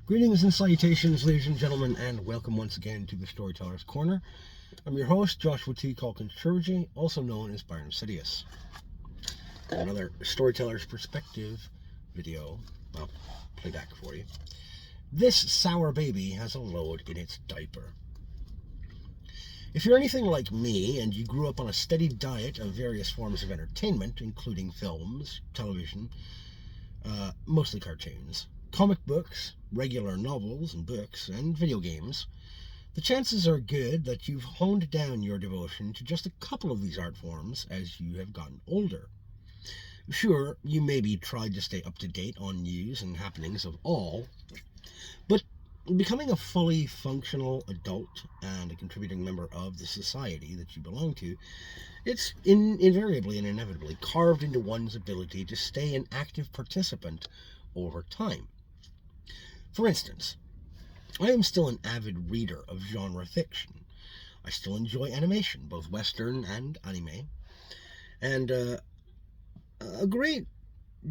Greetings and salutations, ladies and gentlemen, and welcome once again to the Storyteller's Corner. I'm your host, Joshua T. Calkin-Churgy, also known as Byron Sidious. Another Storyteller's Perspective video, well, playback for you. This sour baby has a load in its diaper. If you're anything like me and you grew up on a steady diet of various forms of entertainment, including films, television, mostly cartoons, comic books, regular novels and books, and video games, the chances are good that you've honed down your devotion to just a couple of these art forms as you have gotten older. Sure, you maybe tried to stay up to date on news and happenings of all, but becoming a fully functional adult and a contributing member of the society that you belong to, it's invariably and inevitably carved into one's ability to stay an active participant over time. For instance, I am still an avid reader of genre fiction. I still enjoy animation, both Western and anime, and a great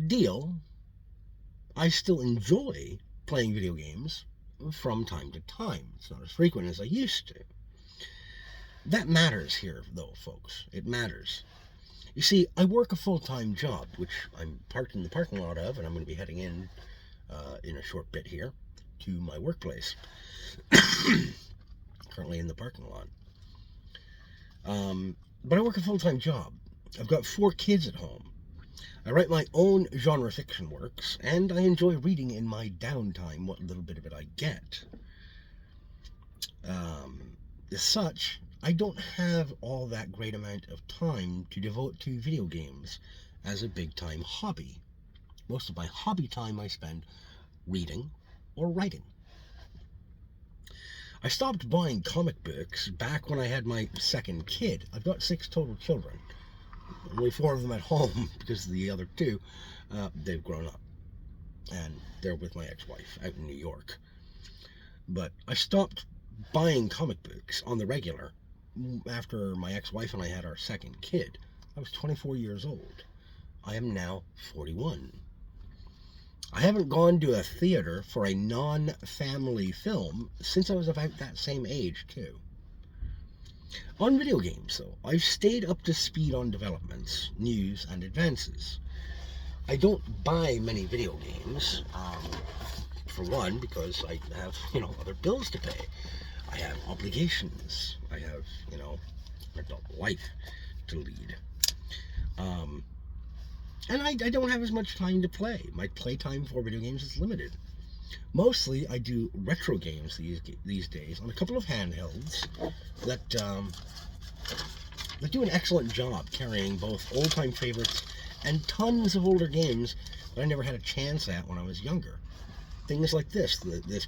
deal, I still enjoy playing video games from time to time. It's not as frequent as I used to. That matters here, though, folks. It matters. You see, I work a full-time job, which I'm parked in the parking lot of, and I'm going to be heading in a short bit here to my workplace. Currently in the parking lot. But I work a full-time job. I've got 4 kids at home. I write my own genre fiction works, and I enjoy reading in my downtime what little bit of it I get. As such, I don't have all that great amount of time to devote to video games as a big-time hobby. Most of my hobby time I spend reading or writing. I stopped buying comic books back when I had my second kid. I've got 6 total children. Only 4 of them at home because the other 2, they've grown up. And they're with my ex-wife out in New York. But I stopped buying comic books on the regular after my ex-wife and I had our second kid. I was 24 years old. I am now 41. I haven't gone to a theater for a non-family film since I was about that same age, too. On video games, though, I've stayed up to speed on developments, news, and advances. I don't buy many video games, for one, because I have, other bills to pay. I have obligations. I have, an adult life to lead. And I don't have as much time to play. My playtime for video games is limited. Mostly, I do retro games these days on a couple of handhelds that do an excellent job carrying both old-time favorites and tons of older games that I never had a chance at when I was younger. Things like this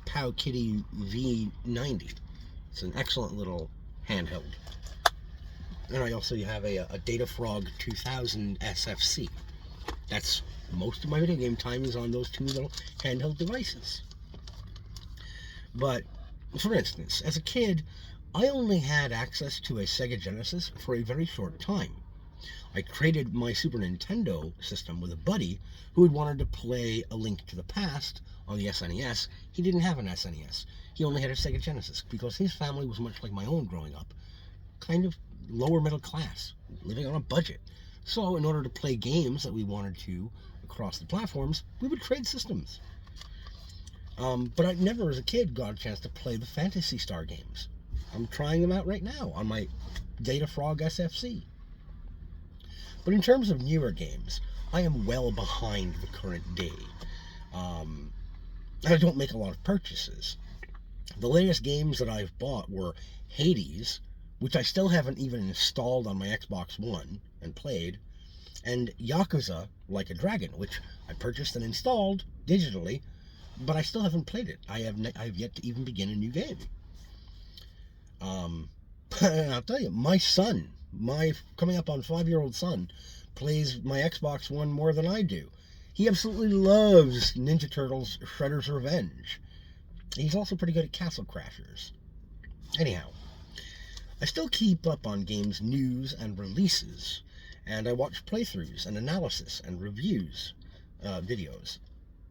Pow Kitty V90. It's an excellent little handheld. And I also have a Data Frog 2000 SFC. That's most of my video game time is on those 2 little handheld devices. But, for instance, as a kid, I only had access to a Sega Genesis for a very short time. I traded my Super Nintendo system with a buddy who had wanted to play A Link to the Past on the SNES. He didn't have an SNES. He only had a Sega Genesis because his family was much like my own growing up, kind of lower middle class, living on a budget. So in order to play games that we wanted to across the platforms, we would trade systems. But I never as a kid got a chance to play the Phantasy Star games. I'm trying them out right now on my Data Frog SFC. But in terms of newer games, I am well behind the current day. And I don't make a lot of purchases. The latest games that I've bought were Hades, which I still haven't even installed on my Xbox One and played, and Yakuza Like a Dragon, which I purchased and installed digitally, but I still haven't played it. I have yet to even begin a new game. And I'll tell you, my son, my coming up on 5-year-old son, plays my Xbox One more than I do. He absolutely loves Ninja Turtles Shredder's Revenge. He's also pretty good at Castle Crashers. Anyhow, I still keep up on games news and releases, and I watch playthroughs and analysis and reviews videos.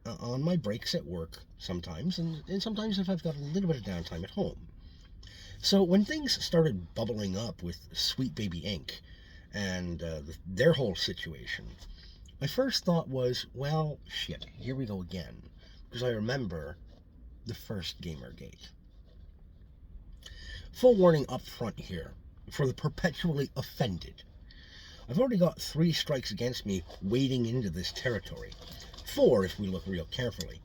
on my breaks at work sometimes, and sometimes if I've got a little bit of downtime at home. So when things started bubbling up with Sweet Baby Inc. and their whole situation, my first thought was, well, shit, here we go again. Because I remember the first Gamergate. Full warning up front here, for the perpetually offended. I've already got 3 strikes against me wading into this territory. 4 if we look real carefully.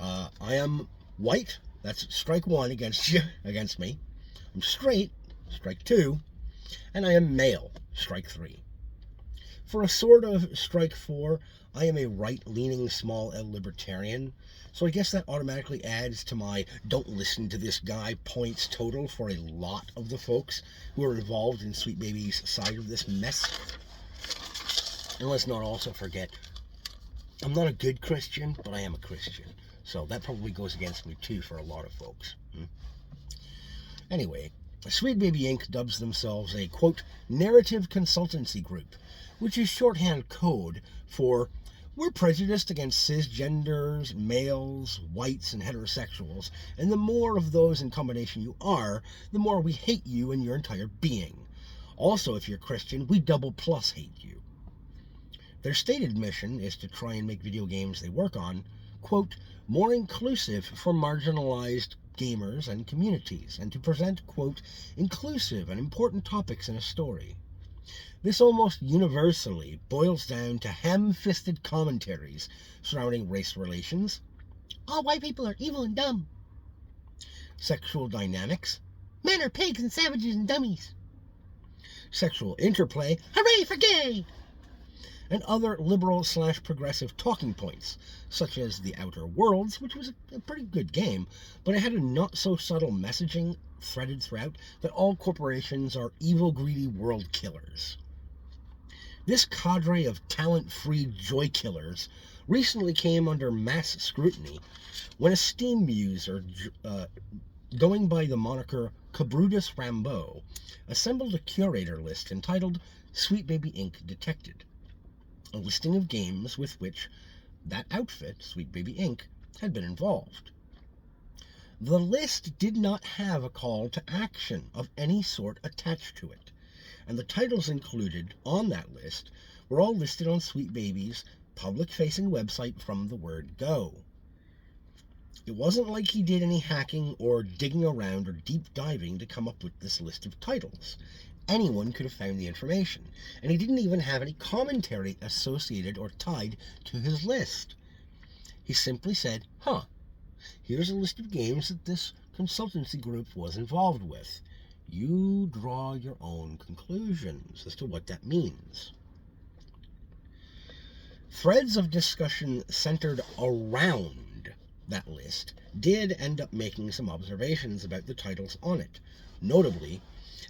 I am white, that's strike 1 against me. I'm straight, strike 2. And I am male, strike 3. For a sort of strike 4, I am a right-leaning small L libertarian, so I guess that automatically adds to my don't listen to this guy points total for a lot of the folks who are involved in Sweet Baby's side of this mess. And let's not also forget, I'm not a good Christian, but I am a Christian. So that probably goes against me too for a lot of folks. Anyway, Sweet Baby Inc. dubs themselves a, quote, narrative consultancy group, which is shorthand code for we're prejudiced against cisgenders, males, whites, and heterosexuals, and the more of those in combination you are, the more we hate you and your entire being. Also, if you're Christian, we double plus hate you. Their stated mission is to try and make video games they work on, quote, more inclusive for marginalized gamers and communities, and to present, quote, inclusive and important topics in a story. This almost universally boils down to ham-fisted commentaries surrounding race relations. All white people are evil and dumb. Sexual dynamics. Men are pigs and savages and dummies. Sexual interplay. Hooray for gay! And other liberal/progressive talking points, such as The Outer Worlds, which was a pretty good game, but it had a not-so-subtle messaging threaded throughout that all corporations are evil, greedy world killers. This cadre of talent-free joy killers recently came under mass scrutiny when a Steam user, going by the moniker Cabrutus Rambeau, assembled a curator list entitled Sweet Baby Inc. Detected, a listing of games with which that outfit, Sweet Baby Inc., had been involved. The list did not have a call to action of any sort attached to it, and the titles included on that list were all listed on Sweet Baby's public-facing website from the word go. It wasn't like he did any hacking or digging around or deep diving to come up with this list of titles. Anyone could have found the information, and he didn't even have any commentary associated or tied to his list. He simply said, here's a list of games that this consultancy group was involved with. You draw your own conclusions as to what that means. Threads of discussion centered around that list did end up making some observations about the titles on it, notably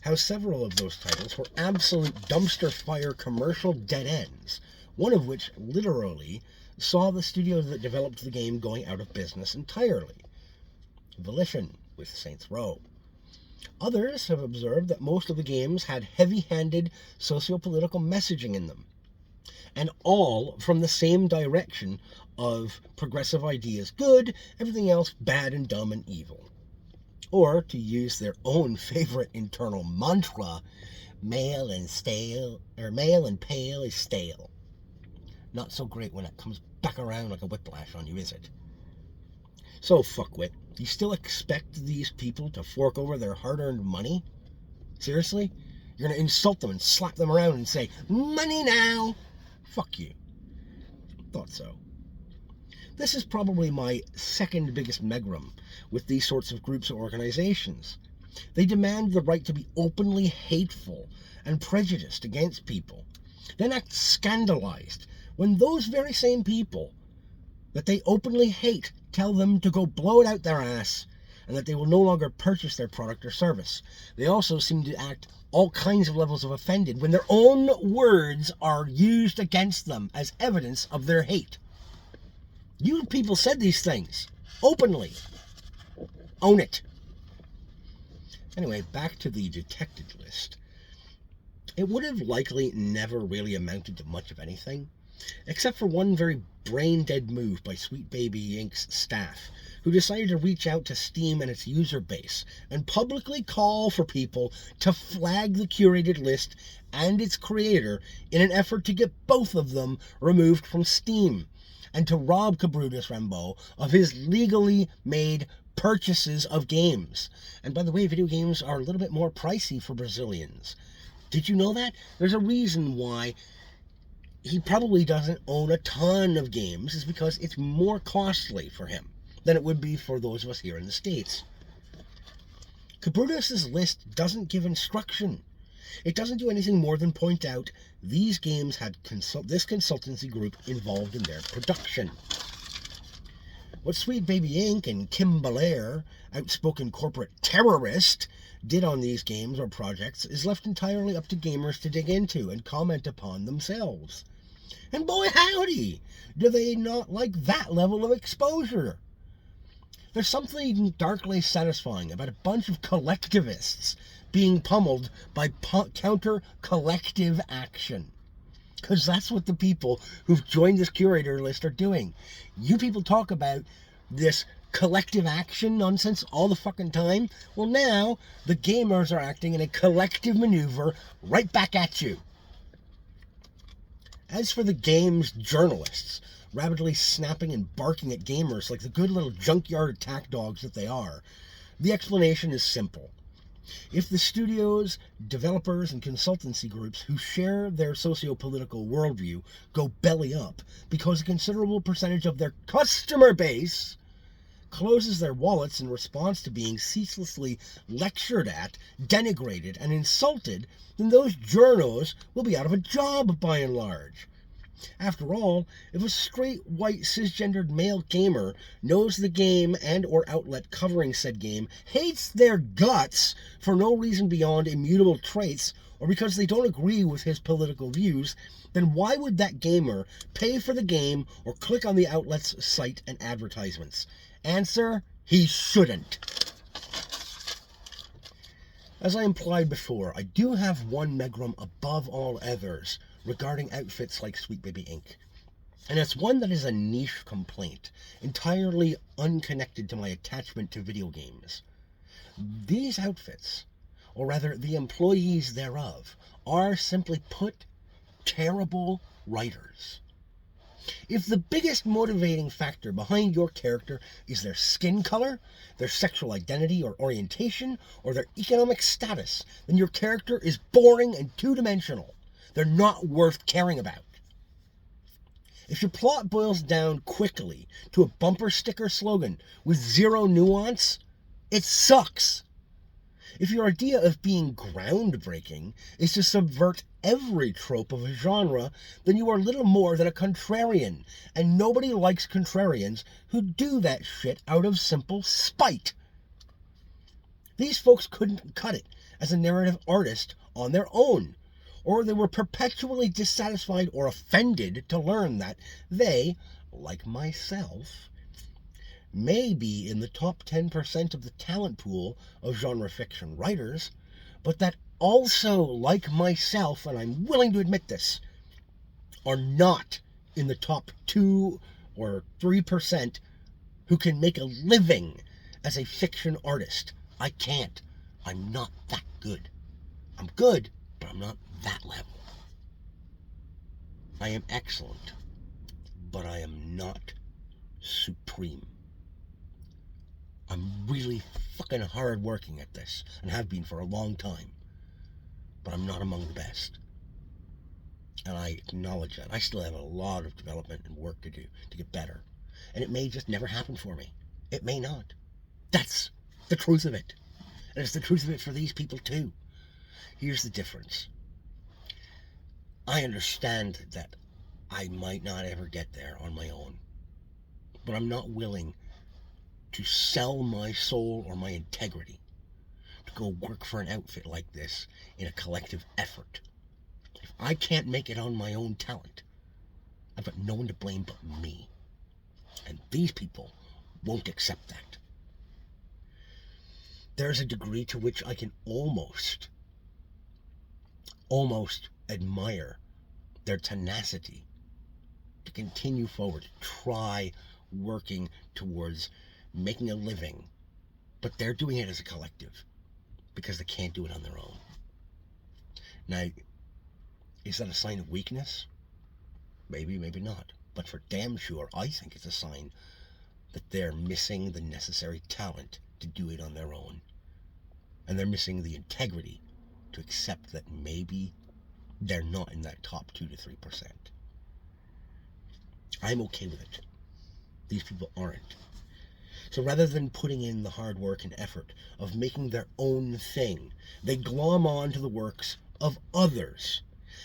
how several of those titles were absolute dumpster fire commercial dead ends, one of which literally saw the studio that developed the game going out of business entirely. Volition with Saints Row. Others have observed that most of the games had heavy-handed socio-political messaging in them, and all from the same direction of progressive ideas good, everything else bad and dumb and evil. Or, to use their own favorite internal mantra, male and pale is stale. Not so great when it comes back around like a whiplash on you, is it? So, fuckwit, you still expect these people to fork over their hard-earned money? Seriously? You're going to insult them and slap them around and say, money now? Fuck you. Thought so. This is probably my second biggest megrim with these sorts of groups or organizations. They demand the right to be openly hateful and prejudiced against people, then act scandalized when those very same people that they openly hate tell them to go blow it out their ass and that they will no longer purchase their product or service. They also seem to act all kinds of levels of offended when their own words are used against them as evidence of their hate. You people said these things openly. Own it. Anyway, back to the detected list. It would have likely never really amounted to much of anything, Except for one very brain-dead move by Sweet Baby Inc.'s staff, who decided to reach out to Steam and its user base and publicly call for people to flag the curated list and its creator in an effort to get both of them removed from Steam, and to rob Cabrutus Rambo of his legally made purchases of games. And by the way, video games are a little bit more pricey for Brazilians. Did you know that? There's a reason why he probably doesn't own a ton of games, is because it's more costly for him than it would be for those of us here in the States. Cabrutus' list doesn't give instruction. It doesn't do anything more than point out these games had this consultancy group involved in their production. What Sweet Baby Inc. and Kim Belair, outspoken corporate terrorist, did on these games or projects is left entirely up to gamers to dig into and comment upon themselves. And boy howdy, do they not like that level of exposure. There's something darkly satisfying about a bunch of collectivists being pummeled by counter-collective action. Because that's what the people who've joined this curator list are doing. You people talk about this collective action nonsense all the fucking time. Well, now the gamers are acting in a collective maneuver right back at you. As for the game's journalists, rapidly snapping and barking at gamers like the good little junkyard attack dogs that they are, the explanation is simple. If the studios, developers, and consultancy groups who share their socio-political worldview go belly up because a considerable percentage of their customer base closes their wallets in response to being ceaselessly lectured at, denigrated, and insulted, then those journos will be out of a job by and large. After all, if a straight, white, cisgendered male gamer knows the game and or outlet covering said game hates their guts for no reason beyond immutable traits or because they don't agree with his political views, then why would that gamer pay for the game or click on the outlet's site and advertisements? Answer, he shouldn't. As I implied before, I do have one megrim above all others regarding outfits like Sweet Baby Inc. And it's one that is a niche complaint, entirely unconnected to my attachment to video games. These outfits, or rather the employees thereof, are simply put, terrible writers. If the biggest motivating factor behind your character is their skin color, their sexual identity or orientation, or their economic status, then your character is boring and two-dimensional. They're not worth caring about. If your plot boils down quickly to a bumper sticker slogan with zero nuance, it sucks. If your idea of being groundbreaking is to subvert every trope of a genre, then you are little more than a contrarian, and nobody likes contrarians who do that shit out of simple spite. These folks couldn't cut it as a narrative artist on their own, or they were perpetually dissatisfied or offended to learn that they, like myself, may be in the top 10% of the talent pool of genre fiction writers, but that also, like myself, and I'm willing to admit this, are not in the top 2 or 3% who can make a living as a fiction artist. I can't. I'm not that good. I'm good, but I'm not that level. I am excellent, but I am not supreme. I'm really fucking hard working at this, and have been for a long time. But I'm not among the best. And I acknowledge that. I still have a lot of development and work to do to get better. And it may just never happen for me. It may not. That's the truth of it. And it's the truth of it for these people too. Here's the difference. I understand that I might not ever get there on my own. But I'm not willing to sell my soul or my integrity to go work for an outfit like this in a collective effort. If I can't make it on my own talent, I've got no one to blame but me. And these people won't accept that. There's a degree to which I can almost admire their tenacity to continue forward, try working towards making a living. But they're doing it as a collective because they can't do it on their own. Now, is that a sign of weakness? Maybe, maybe not. But for damn sure, I think it's a sign that they're missing the necessary talent to do it on their own. And they're missing the integrity to accept that maybe they're not in that top 2 to 3%. I'm okay with it. These people aren't. So rather than putting in the hard work and effort of making their own thing, they glom on to the works of others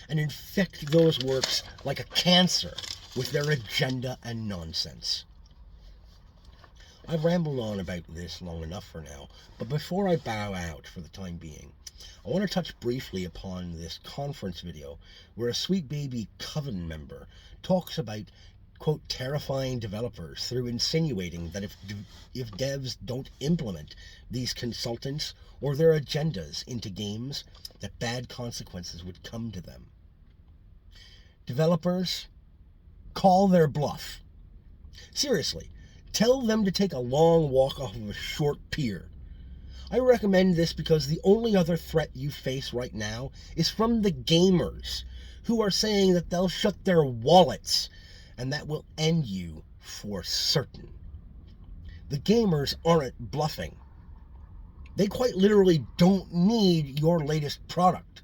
and infect those works like a cancer with their agenda and nonsense. I've rambled on about this long enough for now, but before I bow out for the time being, I want to touch briefly upon this conference video where a Sweet Baby Coven member talks about, quote, terrifying developers through insinuating that if devs don't implement these consultants or their agendas into games, that bad consequences would come to them. Developers, call their bluff. Seriously, tell them to take a long walk off of a short pier. I recommend this because the only other threat you face right now is from the gamers, who are saying that they'll shut their wallets, and that will end you for certain. The gamers aren't bluffing. They quite literally don't need your latest product.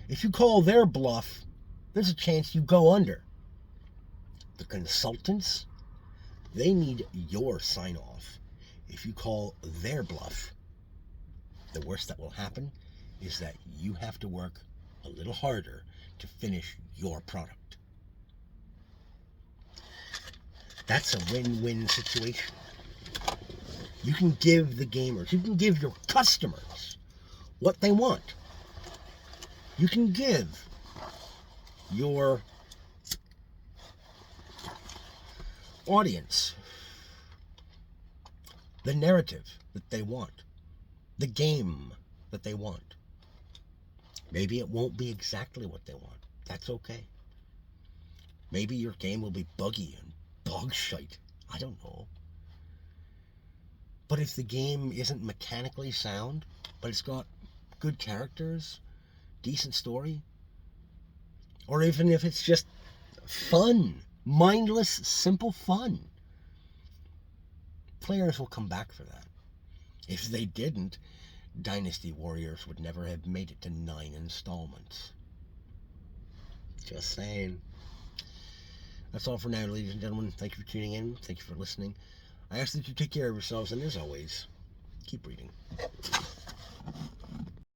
If you call their bluff, there's a chance you go under. The consultants, they need your sign-off. If you call their bluff, the worst that will happen is that you have to work a little harder to finish your product. That's a win-win situation. You can give the gamers, you can give your customers what they want. You can give your audience the narrative that they want, the game that they want. Maybe it won't be exactly what they want. That's okay. Maybe your game will be buggy and dog shite. I don't know. But if the game isn't mechanically sound, but it's got good characters, decent story, or even if it's just fun, mindless, simple fun, players will come back for that. If they didn't, Dynasty Warriors would never have made it to 9 installments. Just saying. That's all for now, ladies and gentlemen. Thank you for tuning in. Thank you for listening. I ask that you take care of yourselves, and as always, keep reading.